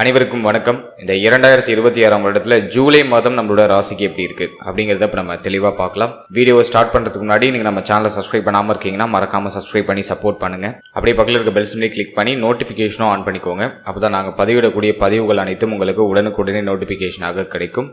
அனைவருக்கும் வணக்கம். இந்த 2026 வருடத்துல ஜூலை மாதம் நம்மளோட ராசிக்கு எப்படி இருக்கு அப்படிங்கறத இப்ப நம்ம தெளிவா பார்க்கலாம். வீடியோ ஸ்டார்ட் பண்றதுக்கு முன்னாடி நீங்க நம்ம சேனலை சப்ஸ்கிரைப் பண்ணாம இருக்கீங்கன்னா மறக்காம சப்ஸ்கிரைப் பண்ணி சப்போர்ட் பண்ணுங்க. அப்படியே பக்கத்துல இருக்க பெல் சிம்பலை கிளிக் பண்ணி நோட்டிபிகேஷனும் ஆன் பண்ணிக்கோங்க. அப்பதான் நாங்க பதிவிடக்கூடிய பதிவுகள் அனைத்தும் உங்களுக்கு உடனுக்குடனே நோட்டிபிகேஷனாக கிடைக்கும்.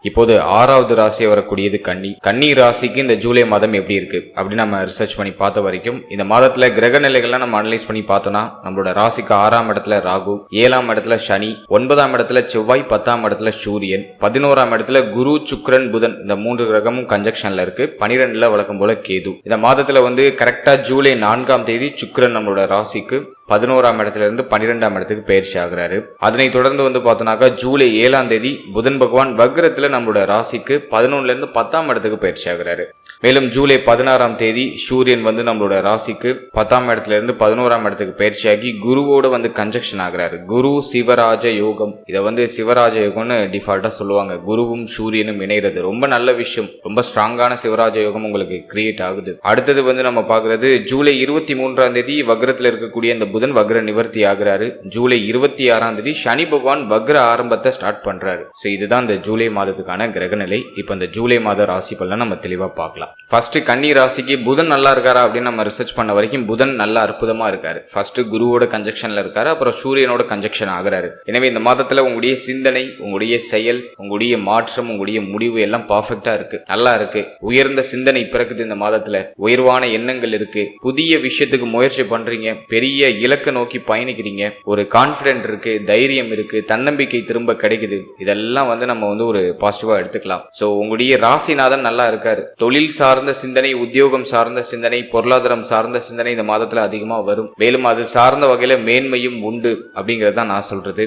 இப்போது 6வது ராசியை வரக்கூடியது கன்னி. கன்னி ராசிக்கு இந்த ஜூலை மாதம் எப்படி இருக்கு அப்படின்னு நம்ம ரிசர்ச் பண்ணி பார்த்த வரைக்கும் இந்த மாதத்துல கிரக நிலைகள்லாம் நம்ம அனலைஸ் பண்ணி பார்த்தோம்னா நம்மளோட ராசிக்கு 6ஆம் இடத்துல ராகு, 7ஆம் இடத்துல சனி, 9ஆம் இடத்துல செவ்வாய், 10ஆம் இடத்துல சூரியன், 11ஆம் இடத்துல குரு, சுக்கிரன், புதன் இந்த 3 கிரகமும் கன்ஜக்ஷன்ல இருக்கு. 12ல வழக்கம் போல கேது. இந்த மாதத்துல கரெக்டா ஜூலை 4ஆம் தேதி சுக்கிரன் நம்மளோட ராசிக்கு 11ஆம் இடத்துல இருந்து 12ஆம் இடத்துக்கு பயிற்சி ஆகிறாரு. அதனை தொடர்ந்து பார்த்தோம்னாக்கா ஜூலை 7ஆம் தேதி புதன் பகவான் வக்ரத்துல நம்மளோட ராசிக்கு 11ல இருந்து 10ஆம் இடத்துக்கு பயிற்சி ஆகிறாரு. மேலும் ஜூலை 16ஆம் தேதி சூரியன் நம்மளோட ராசிக்கு 10ஆம் இடத்துல இருந்து 11ஆம் இடத்துக்கு பயிற்சியாகி குருவோட கன்ஜக்ஷன் ஆகிறாரு. குரு சிவராஜ யோகம். இதை சிவராஜ யோகம்னு டிஃபால்ட்டா சொல்லுவாங்க. குருவும் சூரியனும் இணைகிறது ரொம்ப நல்ல விஷயம். ரொம்ப ஸ்ட்ராங்கான சிவராஜ யோகம் உங்களுக்கு கிரியேட் ஆகுது. அடுத்தது நம்ம பாக்குறது ஜூலை 23ஆம் தேதி வக்ரத்துல இருக்கக்கூடிய இந்த புதன் வக்ர நிவர்த்தி ஆகிறாரு. ஜூலை 26ஆம் தேதி சனி பகவான் வக்ர ஆரம்பத்தை ஸ்டார்ட் பண்றாரு. சோ இதுதான் இந்த ஜூலை மாதத்துக்கான கிரகநிலை. இப்ப இந்த ஜூலை மாத ராசி பலன் நம்ம தெளிவா பார்க்கலாம். ஃபர்ஸ்ட் கன்னி ராசிக்கு புதன் நல்லா இருக்காரா அப்படின்னு நம்ம ரிசர்ச் பண்ண வரைக்கும் புதன் நல்லா அற்புதமா இருக்காரு. ஃபர்ஸ்ட் குருவோட கன்ஜக்ஷன்ல இருக்காரு, அப்புறம் சூரியனோட கன்ஜக்ஷன் ஆகிறாரு. எனவே இந்த மாதத்துல உங்களுடைய சிந்தனை, உங்களுடைய செயல், உங்களுடைய மாற்றம், உங்களுடைய முடிவு எல்லாம் பர்ஃபெக்டா இருக்கு, நல்லா இருக்கு. உயர்ந்த சிந்தனை பிறக்குது இந்த மாதத்துல. உயர்வான எண்ணங்கள் இருக்கு. புதிய விஷயத்துக்கு முயற்சி பண்றீங்க. பெரிய இலக்க நோக்கி பயணிக்கிறீங்க. ஒரு கான்பிடன்ட் இருக்கு, தைரியம் இருக்கு, தன்னம்பிக்கை திரும்ப கிடைக்குது. இதெல்லாம் நம்ம ஒரு பாசிட்டிவா எடுத்துக்கலாம். சோ உங்களுடைய ராசிநாதன் நல்லா இருக்காரு. தொழில் சார்ந்த சிந்தனை, உத்தியோகம் சார்ந்த சிந்தனை, பொருளாதாரம் சார்ந்த சிந்தனை இந்த மாதத்துல அதிகமா வரும். மேலும் அது சார்ந்த வகையில மேன்மையும் உண்டு அப்படிங்கறத நான் சொல்றது.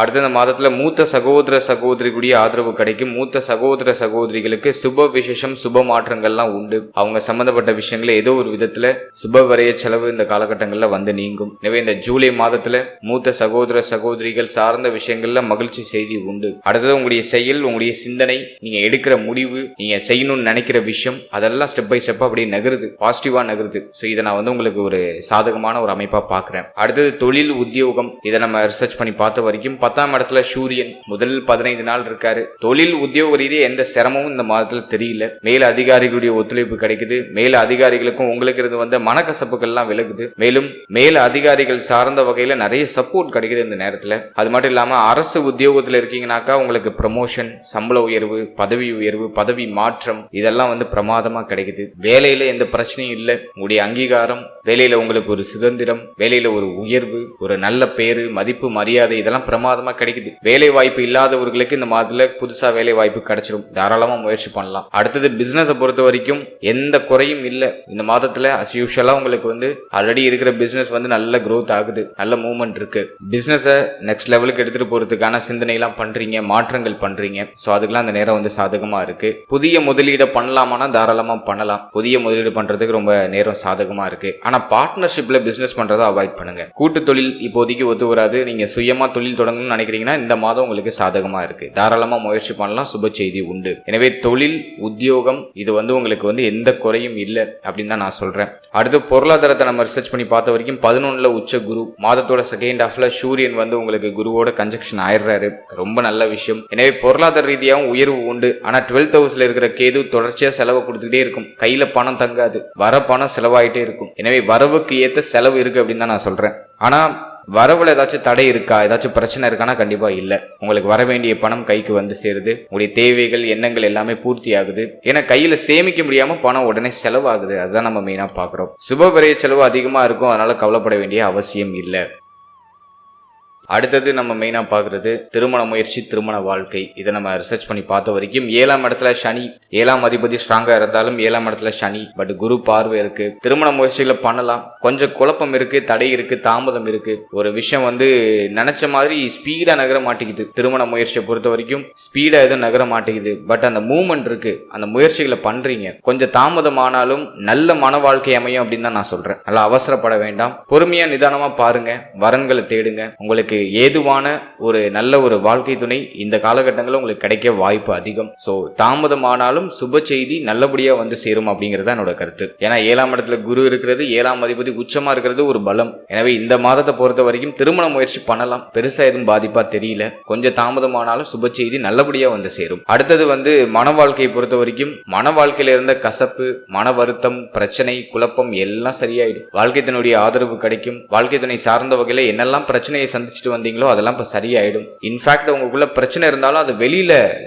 அடுத்த இந்த மாதத்துல மூத்த சகோதர சகோதரிகளுடைய ஆதரவு கிடைக்கும். மூத்த சகோதர சகோதரிகளுக்கு சுப விசேஷம், சுப மாற்றங்கள்லாம் உண்டு. அவங்க சம்பந்தப்பட்ட விஷயங்கள ஏதோ ஒரு விதத்துல சுப வரைய செலவு இந்த காலகட்டங்கள்ல நீங்கும். எனவே இந்த ஜூலை மாதத்துல மூத்த சகோதர சகோதரிகள் சார்ந்த விஷயங்கள்ல மகிழ்ச்சி செய்தி உண்டு. அடுத்தது உங்களுடைய செயல், உங்களுடைய சிந்தனை, நீங்க எடுக்கிற முடிவு, நீங்க செய்யணும்னு நினைக்கிற விஷயம் அதெல்லாம் ஸ்டெப் பை ஸ்டெப் அப்படியே நகருது, பாசிட்டிவா நகருது. சோ இதை நான் உங்களுக்கு ஒரு சாதகமான ஒரு அமைப்பா பாக்குறேன். அடுத்தது தொழில், உத்தியோகம். இதை நம்ம ரிசர்ச் பண்ணி பார்த்த வரைக்கும் 10ஆம் இடத்துல சூரியன் முதல் 15 நாள் இருக்காரு. தொழில் உத்தியோக ரீதியாக எந்த சிரமமும் இந்த மாதத்துல தெரியல. மேல அதிகாரிகளுடைய ஒத்துழைப்பு கிடைக்குது. மேல அதிகாரிகளுக்கும் உங்களுக்கு இருந்து மனக்கசப்புகள் எல்லாம் விலகுது. மேலும் மேல அதிகாரிகள் சார்ந்த வகையில நிறைய சப்போர்ட் கிடைக்குது இந்த நேரத்துல. அது மட்டும் இல்லாம அரசு உத்தியோகத்துல இருக்கீங்கன்னாக்கா உங்களுக்கு ப்ரமோஷன், சம்பள உயர்வு, பதவி உயர்வு, பதவி மாற்றம் இதெல்லாம் பிரமாதமா கிடைக்குது. வேலையில எந்த பிரச்சனையும் இல்லை. உங்களுடைய அங்கீகாரம், வேலையில உங்களுக்கு ஒரு சுதந்திரம், வேலையில ஒரு உயர்வு, ஒரு நல்ல பேரு, மதிப்பு, மரியாதை இதெல்லாம் பிரமாதமா கிடைக்குது. வேலை வாய்ப்பு இல்லாதவர்களுக்கு இந்த மாதத்துல புதுசா வேலை வாய்ப்பு கிடைச்சிடும். தாராளமா முயற்சி பண்ணலாம். அடுத்தது பிசினஸ் பொறுத்த வரைக்கும் எந்த குறையும் இல்ல. இந்த மாதத்துல அஸ் யூஷுவலா உங்களுக்கு ஆல்ரெடி இருக்கிற பிசினஸ் நல்ல growth ஆகுது, நல்ல மூவ்மெண்ட் இருக்கு. பிசினஸ் நெக்ஸ்ட் லெவலுக்கு எடுத்துட்டு போறதுக்கான சிந்தனை எல்லாம் பண்றீங்க, மாற்றங்கள் பண்றீங்க. சோ அதுக்கெல்லாம் அந்த நேரம் சாதகமா இருக்கு. புதிய முதலீடு பண்ணலாமானா தாராளமா பண்ணலாம். புதிய முதலீடு பண்றதுக்கு ரொம்ப நேரம் சாதகமா இருக்கு. ஆனா பார்ட்னர்ஷிப்ல பிசினஸ் பண்றதை அவாய்ட் பண்ணுங்க. கூட்டு தொழில் இப்போதைக்கு ஒத்து வராது. நீங்க சுயமா தொழில் தொடங்கணும்னு நினைக்கிறீங்கன்னா இந்த மாதம் உங்களுக்கு சாதகமா இருக்கு. தாராளமா முயற்சி பண்ணலாம். சுப செய்தி உண்டு. எனவே தொழில், உத்தியோகம் இது உங்களுக்கு எந்த குறையும் இல்லை அப்படின்னு தான் நான் சொல்றேன். அடுத்து பொருளாதாரத்தை நம்ம ரிசர்ச் பண்ணி பார்த்த வரைக்கும் 11ல உச்ச குரு. மாதத்தோட செகண்ட் ஹாஃப்ல சூரியன் உங்களுக்கு குருவோட கன்ஜக்ஷன் ஆயிடுறாரு. ரொம்ப நல்ல விஷயம். எனவே பொருளாதார ரீதியாகவும் உயர்வு உண்டு. ஆனா 12th ஹவுஸ்ல இருக்கிற கேது தொடர்ச்சியா செலவு கொடுத்துக்கிட்டே இருக்கும். கையில பணம் தங்காது. வர பணம் செலவாயிட்டே இருக்கும். எனவே வரவுக்கு ஏத்த செலவு இருக்கு அப்படின்னு தான் நான் சொல்றேன். ஆனா வரவுல ஏதாச்சும் தடை இருக்கா, ஏதாச்சும் பிரச்சனை இருக்கானா கண்டிப்பா இல்ல. உங்களுக்கு வர வேண்டிய பணம் கைக்கு சேருது. உங்களுடைய தேவைகள், எண்ணங்கள் எல்லாமே பூர்த்தி ஆகுது. ஏன்னா கையில சேமிக்க முடியாம பணம் உடனே செலவாகுது. அதுதான் நம்ம மெயினா பாக்குறோம். சுப விரய செலவு அதிகமா இருக்கும். அதனால கவலைப்பட வேண்டிய அவசியம் இல்லை. அடுத்தது நம்ம மெயினா பாக்குறது திருமண முயற்சி, திருமண வாழ்க்கை. இதை நம்ம ரிசர்ச் பண்ணி பார்த்த வரைக்கும் 7ஆம் இடத்துல சனி, 7ஆம் அதிபதி ஸ்ட்ராங்கா இருந்தாலும் 7ஆம் இடத்துல சனி, பட் குரு பார்வை இருக்கு. திருமண முயற்சிகளை பண்ணலாம். கொஞ்சம் குழப்பம் இருக்கு, தடை இருக்கு, தாமதம் இருக்கு. ஒரு விஷயம் நினைச்ச மாதிரி ஸ்பீடா நகர மாட்டேங்குது. திருமண முயற்சியை பொறுத்த வரைக்கும் ஸ்பீடா எதுவும் நகர மாட்டேங்குது. பட் அந்த மூவ்மெண்ட் இருக்கு, அந்த முயற்சிகளை பண்றீங்க. கொஞ்சம் தாமதமானாலும் நல்ல மன வாழ்க்கை அமையும் அப்படின்னு தான் நான் சொல்றேன். நல்லா அவசரப்பட வேண்டாம். பொறுமையா நிதானமா பாருங்க. வரன்களை தேடுங்க. உங்களுக்கு உங்களுக்கு ஏதுவான ஒரு நல்ல ஒரு வாழ்க்கை துணை இந்த காலகட்டங்களில் உங்களுக்கு கிடைக்க வாய்ப்பு அதிகம். ஸோ தாமதமானாலும் சுப செய்தி நல்லபடியா வந்து சேரும் அப்படிங்கிறது என்னோட கருத்து. ஏன்னா 7ஆம் இடத்துல குரு இருக்கிறது, 7ஆம் அதிபதி உச்சமா இருக்கிறது ஒரு பலம். எனவே இந்த மாதத்தை பொறுத்த வரைக்கும் திருமண முயற்சி பண்ணலாம், பெருசா எதுவும் பாதிப்பா தெரியல. கொஞ்சம் தாமதமானாலும் சுப செய்தி நல்லபடியா வந்து சேரும். அடுத்தது வந்து மன வாழ்க்கையை பொறுத்த வரைக்கும் மன வாழ்க்கையில இருந்த கசப்பு, மன வருத்தம், பிரச்சனை, குழப்பம் எல்லாம் சரியாயிடும். வாழ்க்கை துணையுடைய ஆதரவு கிடைக்கும். வாழ்க்கை துணை சார்ந்த வகையில என்னெல்லாம் பிரச்சனையை சந்திச்சுட்டு வந்தீங்களோ அதெல்லாம் இப்ப சரியாயிடும். இன்ஃபேக்ட் உங்களுக்குள்ள பிரச்சனை இருந்தாலும் அது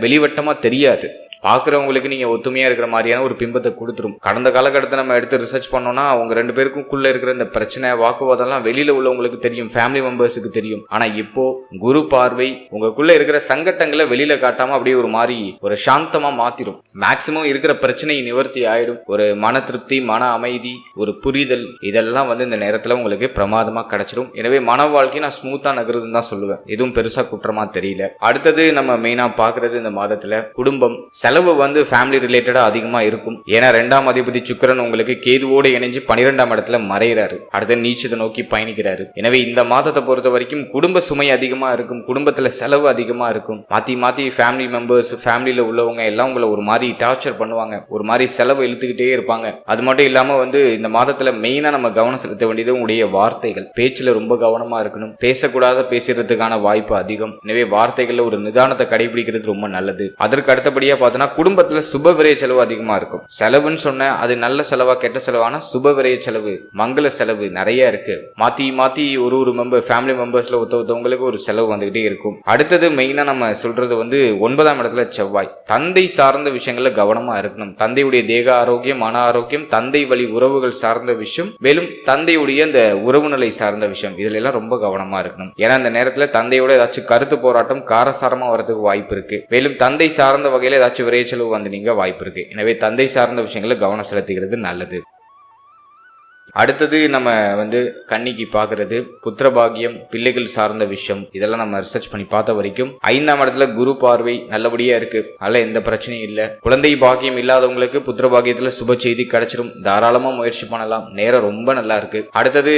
வெளிவட்டமா தெரியாது. பாக்குறவங்களுக்கு நீங்க ஒத்துமையா இருக்கிற மாதிரியான ஒரு பிம்பத்தை கொடுத்துரும். கடந்த காலகட்டத்தை நம்ம எடுத்து ரிசர்ச் பண்ணோம்னா அவங்க 2 பேருக்குள்ள இருக்கிற இந்த பிரச்சனை, வாக்குவாதம்லாம் வெளியில உள்ளவங்களுக்கு தெரியும், ஃபேமிலி மெம்பர்ஸுக்கு தெரியும். ஆனா இப்போ குரு பார்வை உங்களுக்குள்ள இருக்கிற சங்கட்டங்களை வெளியில காட்டாம அப்படியே ஒரு மாதிரி ஒரு சாந்தமா மாத்திரும். மேக்சிமம் இருக்கிற பிரச்சனை நிவர்த்தி ஆயிடும். ஒரு மன திருப்தி, மன அமைதி, ஒரு புரிதல், இதெல்லாம் வந்து இந்த நேரத்துல உங்களுக்கு பிரமாதமா கிடைச்சிடும். எனவே மன வாழ்க்கை நான் ஸ்மூத்தா நகருதுன்னு தான் சொல்லுவேன். எதுவும் பெருசா குற்றமா தெரியல. அடுத்தது நம்ம மெயினா பாக்குறது இந்த மாதத்துல குடும்பம். செலவு வந்து ஃபேமிலி ரிலேட்டடா அதிகமா இருக்கும். ஏன்னா 2ஆம் அதிபதி சுக்கிரன் உங்களுக்கு கேதுவோடு இணைஞ்சு 12ஆம் இடத்துல மறைகிறாரு. அடுத்த நீச்சத்தை நோக்கி பயணிக்கிறாரு. எனவே இந்த மாதத்தை பொறுத்த வரைக்கும் குடும்ப சுமை அதிகமா இருக்கும். குடும்பத்துல செலவு அதிகமா இருக்கும். மாத்தி ஃபேமிலி மெம்பர்ஸ், ஃபேமிலியில உள்ளவங்க எல்லாம் உங்களை ஒரு மாதிரி டார்ச்சர் பண்ணுவாங்க, ஒரு மாதிரி செலவு இழுத்துக்கிட்டே இருப்பாங்க. அது மட்டும் இல்லாம வந்து இந்த மாதத்துல மெயினா நம்ம கவனம் செலுத்த வேண்டியது உங்களுடைய வார்த்தைகள். பேச்சுல ரொம்ப கவனமா இருக்கணும். பேசக்கூடாத பேசுறதுக்கான வாய்ப்பு அதிகம். எனவே வார்த்தைகள்ல ஒரு நிதானத்தை கடைபிடிக்கிறது ரொம்ப நல்லது. அதற்கு அடுத்தபடியா குடும்பத்துல சுப விரய செலவு அதிகமா இருக்கும். செலவுன்னு சொன்ன அது நல்ல செலவா கெட்ட செலவான சுப விரய செலவு, மங்கள செலவு நிறைய இருக்கு. மாத்தி ஒரு மெம்பர் ஃபேமிலி மெம்பர்ஸ்ல ஒருத்தவங்களுக்கு ஒரு செலவு வந்துகிட்டே இருக்கும். அடுத்தது மெயினா நம்ம சொல்றது வந்து 9ஆம் இடத்துல செவ்வாய். தந்தை சார்ந்த விஷயங்கள்ல கவனமா இருக்கணும். தந்தையுடைய தேக ஆரோக்கியம், மன ஆரோக்கியம், தந்தை வழி உறவுகள் சார்ந்த விஷயம், மேலும் தந்தையுடைய இந்த உறவு நிலை சார்ந்த விஷயம், இதுல எல்லாம் ரொம்ப கவனமா இருக்கணும். ஏன்னா இந்த நேரத்துல தந்தையோட ஏதாச்சும் கருத்து போராட்டம் காரசாரமா வரதுக்கு வாய்ப்பு இருக்கு. மேலும் தந்தை சார்ந்த வகையில ஏதாச்சும் விரைய செலவு வந்து நீங்க வாய்ப்பு இருக்கு. எனவே தந்தை சார்ந்த விஷயங்களை கவனம் செலுத்துகிறது நல்லது. அடுத்தது நம்ம வந்து கன்னிக்கு பாக்குறது புத்திரபாகியம், பிள்ளைகள் சார்ந்த விஷயம். இதெல்லாம் நம்ம ரிசர்ச் பண்ணி பார்த்த வரைக்கும் 5ஆம் இடத்துல குரு பார்வை நல்லபடியா இருக்கு. அதனால எந்த பிரச்சனையும் இல்ல. குழந்தை பாகியம் இல்லாதவங்களுக்கு புத்திரபாகியத்துல சுப செய்தி கிடைச்சிடும். தாராளமா முயற்சி பண்ணலாம். நேரம் ரொம்ப நல்லா இருக்கு. அடுத்தது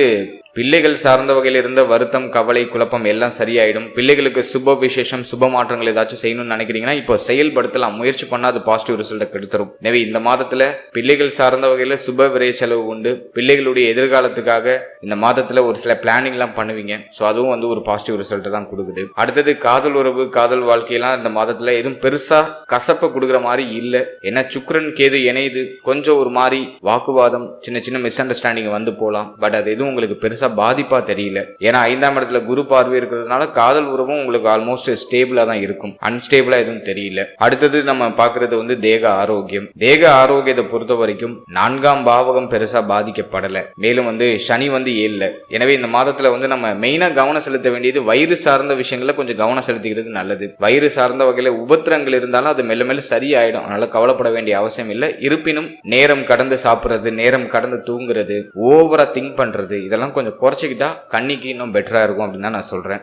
பிள்ளைகள் சார்ந்த வகையில் இருந்த வருத்தம், கவலை, குழப்பம் எல்லாம் சரியாயிடும். பிள்ளைகளுக்கு சுப விசேஷம், சுப மாற்றங்கள் ஏதாச்சும் செய்யணும்னு நினைக்கிறீங்கன்னா இப்போ செயல்படுத்தலாம். முயற்சி பண்ணா அது பாசிட்டிவ் ரிசல்ட்டை கெடுத்துரும். எனவே இந்த மாதத்துல பிள்ளைகள் சார்ந்த வகையில சுப விரைய செலவு உண்டு. பிள்ளைகளுடைய எதிர்காலத்துக்காக இந்த மாதத்துல ஒரு சில பிளானிங் எல்லாம் பண்ணுவீங்க. ஸோ அதுவும் வந்து ஒரு பாசிட்டிவ் ரிசல்ட்டை தான் கொடுக்குது. அடுத்தது காதல் உறவு, காதல் வாழ்க்கையெல்லாம் இந்த மாதத்துல எதுவும் பெருசா கசப்பை கொடுக்குற மாதிரி இல்லை. ஏன்னா சுக்கிரன் கேது இணையுது. கொஞ்சம் ஒரு மாதிரி வாக்குவாதம், சின்ன மிஸ் அண்டர்ஸ்டாண்டிங் வந்து போகலாம். பட் அது எதுவும் உங்களுக்கு பெருசா பாதிப்பா தெரியல. ஏன்னா 5ஆம் இடத்துல குரு பார்வை இருக்கிறதுனால காதல் உறவும் உங்களுக்கு ஆல்மோஸ்ட் ஸ்டேபிளா தான் இருக்கும். அன்ஸ்டேபிளா எதுவும் தெரியல. அடுத்தது நம்ம பாக்குறது வந்து தேக ஆரோக்கியம். தேக ஆரோக்கியத்தை பொறுத்த வரைக்கும் 4ஆம் பாவகம் பெருசா பாதிக்கப்படல. மேலும் வந்து சனி வந்து 7ல. எனவே இந்த மாதத்துல வந்து நம்ம மெயினா கவனம் செலுத்த வேண்டியது வயிறு சார்ந்த விஷயங்களை கொஞ்சம் கவனம் செலுத்திக்கிறது நல்லது. வயிறு சார்ந்த வகையில உபத்திரங்கள் இருந்தாலும் அது மெல்ல மெல்ல சரியாயிடும். அதனால கவலைப்பட வேண்டிய அவசியம் இல்லை. இருப்பினும் நேரம் கடந்து சாப்பிடுறது, நேரம் கடந்து தூங்குறது, ஓவரா திங்க் பண்றது, இதெல்லாம் கொஞ்சம் குறைச்சிக்கிட்டா கன்னிக்கு இன்னும் பெட்டரா இருக்கும் அப்படின்னு தான் நான் சொல்றேன்.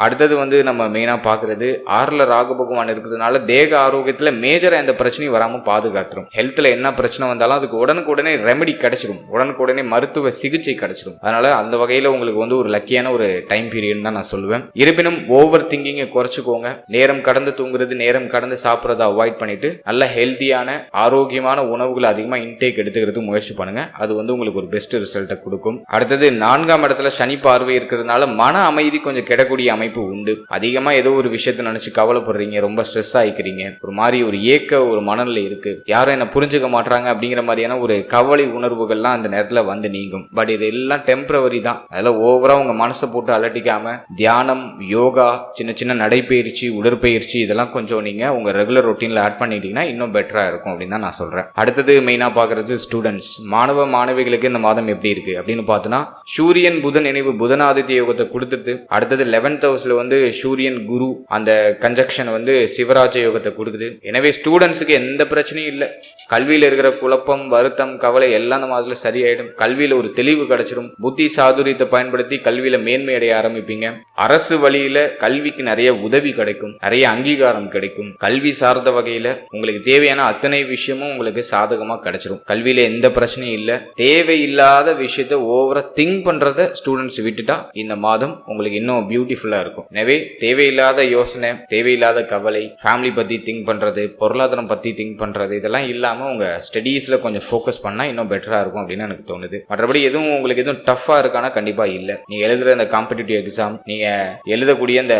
அடுத்தது வந்து நம்ம மெயினா பாக்குறது 6ல ராகு பகவான் இருக்கிறதுனால தேக ஆரோக்கியத்துல மேஜரா எந்த பிரச்சனையும் வராம பாதுகாத்துரும். ஹெல்த்ல என்ன பிரச்சனை வந்தாலும் அதுக்கு உடனுக்குடனே ரெமெடி கிடைச்சிடும், உடனுக்குடனே மருத்துவ சிகிச்சை கிடைச்சிடும். அதனால அந்த வகையில உங்களுக்கு வந்து ஒரு லக்கியான ஒரு டைம் பீரியட் தான் நான் சொல்லுவேன். இருப்பினும் ஓவர் திங்கிங்கை குறைச்சிக்கோங்க. நேரம் கடந்து தூங்குறது, நேரம் கடந்து சாப்பிட்றத அவாய்ட் பண்ணிட்டு நல்ல ஹெல்த்தியான ஆரோக்கியமான உணவுகளை அதிகமா இன்டேக் எடுத்துக்கிறதுக்கு முயற்சி பண்ணுங்க. அது வந்து உங்களுக்கு ஒரு பெஸ்ட் ரிசல்ட்டை கொடுக்கும். அடுத்தது 4ஆம் இடத்துல சனி பார்வை இருக்கிறதுனால மன அமைதி கொஞ்சம் கிடக்கூடிய அமைப்பு உண்டு. அதிகமா ஏதோ ஒரு விஷயத்தை நினைச்சு கவலைப்படுறீங்க, ரொம்ப ஸ்ட்ரெஸ் ஆயிக்கிறீங்க, ஒரு மாதிரி ஒரு ஏக்க ஒரு மனநிலை இருக்கு, யாரும் என்ன புரிஞ்சுக்க மாட்டாங்க அப்படிங்கிற மாதிரியான ஒரு கவலை உணர்வுகள்லாம் அந்த நேரத்துல வந்து நீங்கும். பட் இது எல்லாம் டெம்பரவரி தான். அதெல்லாம் ஓவரா உங்க மனசை போட்டு அலட்டிக்காம தியானம், யோகா, சின்ன நடைப்பயிற்சி, உடற்பயிற்சி இதெல்லாம் கொஞ்சம் நீங்க உங்க ரெகுலர் ரொட்டீன்ல ஆட் பண்ணிட்டீங்கன்னா இன்னும் பெட்டரா இருக்கும் அப்படின்னு தான் நான் சொல்றேன். அடுத்தது மெயினா பாக்குறது ஸ்டூடெண்ட்ஸ், மாணவ மாணவிகளுக்கு இந்த மாதம் எப்படி இருக்கு அப்படின்னு பார்த்தோம்னா சூரியன் புதன் இணைவு புதனாதித்ய யோகத்தை கொடுத்துட்டு அடுத்தது 11th ஹவுஸ்ல வந்து சூரியன் குரு அந்த கன்ஜக்ஷன் வந்து சிவராஜ யோகத்தை கொடுக்குது. எனவே ஸ்டூடெண்ட்ஸுக்கு எந்த பிரச்சனையும் இல்லை. கல்வியில இருக்கிற குழப்பம், வருத்தம், கவலை எல்லாம் அந்த மாதிரி சரியாயிடும். கல்வியில ஒரு தெளிவு கிடைச்சிடும். புத்தி சாதுரியத்தை பயன்படுத்தி கல்வியில மேன்மை அடைய ஆரம்பிப்பீங்க. அரசு வழியில கல்விக்கு நிறைய உதவி கிடைக்கும், நிறைய அங்கீகாரம் கிடைக்கும். கல்வி சார்ந்த வகையில உங்களுக்கு தேவையான அத்தனை விஷயமும் உங்களுக்கு சாதகமா கிடைச்சிடும். கல்வியில எந்த பிரச்சனையும் இல்லை. தேவையில்லாத விஷயத்த ஓவரா திங்க் பண்றத ஸ்டூடெண்ட்ஸ் விட்டுட்டா இந்த மாதம் உங்களுக்கு இன்னும் பியூட்டிஃபுல்லா இருக்கும். எனவே தேவையில்லாத யோசனை, தேவையில்லாத கவலை, ஃபேமிலி பத்தி திங்க் பண்றது, பொருளாதாரம் பத்தி திங்க் பண்றது இதெல்லாம் இல்லாம உங்க ஸ்டடீஸ்ல கொஞ்சம் ஃபோக்கஸ் பண்ணா இன்னும் பெட்டரா இருக்கும் அப்படின்னு எனக்கு தோணுது. மற்றபடி எதுவும் உங்களுக்கு எதுவும் டஃபா இருக்கானா கண்டிப்பா இல்ல. நீங்க எழுதுற இந்த காம்படிட்டிவ் எக்ஸாம், நீங்க எழுதக்கூடிய இந்த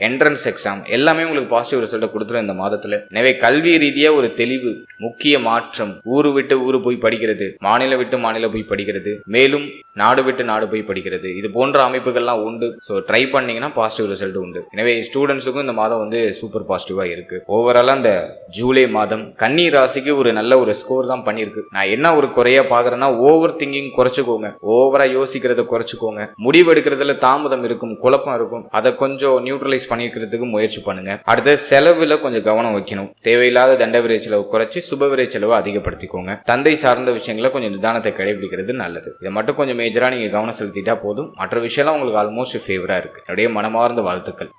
என்ட்ரன்ஸ் எக்ஸாம் எல்லாமே உங்களுக்கு பாசிட்டிவ் ரிசல்ட் கொடுத்துரும் இந்த மாதத்துல. எனவே கல்வி ரீதியா ஒரு தெளிவு, முக்கிய மாற்றம், ஊரு விட்டு ஊரு போய் படிக்கிறது, மாநிலம் விட்டு மாநிலம் போய் படிக்கிறது, மேலும் நாடு விட்டு நாடு போய் படிக்கிறது, இது போன்ற அமைப்புகள்லாம் உண்டு. ஸோ ட்ரை பண்ணீங்கன்னா பாசிட்டிவ் ரிசல்ட் உண்டு. எனவே ஸ்டூடெண்ட்ஸுக்கும் இந்த மாதம் வந்து சூப்பர் பாசிட்டிவா இருக்கு. ஓவராலா இந்த ஜூலை மாதம் கன்னி ராசிக்கு ஒரு நல்ல ஒரு ஸ்கோர் தான் பண்ணிருக்கு. நான் என்ன ஒரு குறையா பாக்குறேன்னா, ஓவர் திங்கிங் குறைச்சுக்கோங்க, ஓவரா யோசிக்கிறத குறைச்சுக்கோங்க. முடிவு எடுக்கிறதுல தாமதம் இருக்கும், குழப்பம் இருக்கும், அதை கொஞ்சம் நியூட்ரலைஸ் பண்ணிக்கிறதுக்கு முயற்சி பண்ணுங்க. அடுத்த செலவுல கொஞ்சம் கவனம் வைக்கணும். தேவையில்லாத தண்ட விரை செலவு குறைச்சி சுப விரை செலவு அதிகப்படுத்திக்கோங்க. தந்தை சார்ந்த விஷயங்களை கொஞ்சம் நிதானத்தை கடைபிடிக்கிறது நல்லது. இதை மட்டும் கொஞ்சம் மேஜரா நீங்க கவனம் செலுத்திட்டா போதும். மற்ற விஷயம்லாம் உங்களுக்கு ஆல்மோஸ்ட் ஃபேவரா இருக்கு. என்னுடைய மனமார்ந்த வாழ்த்துக்கள்.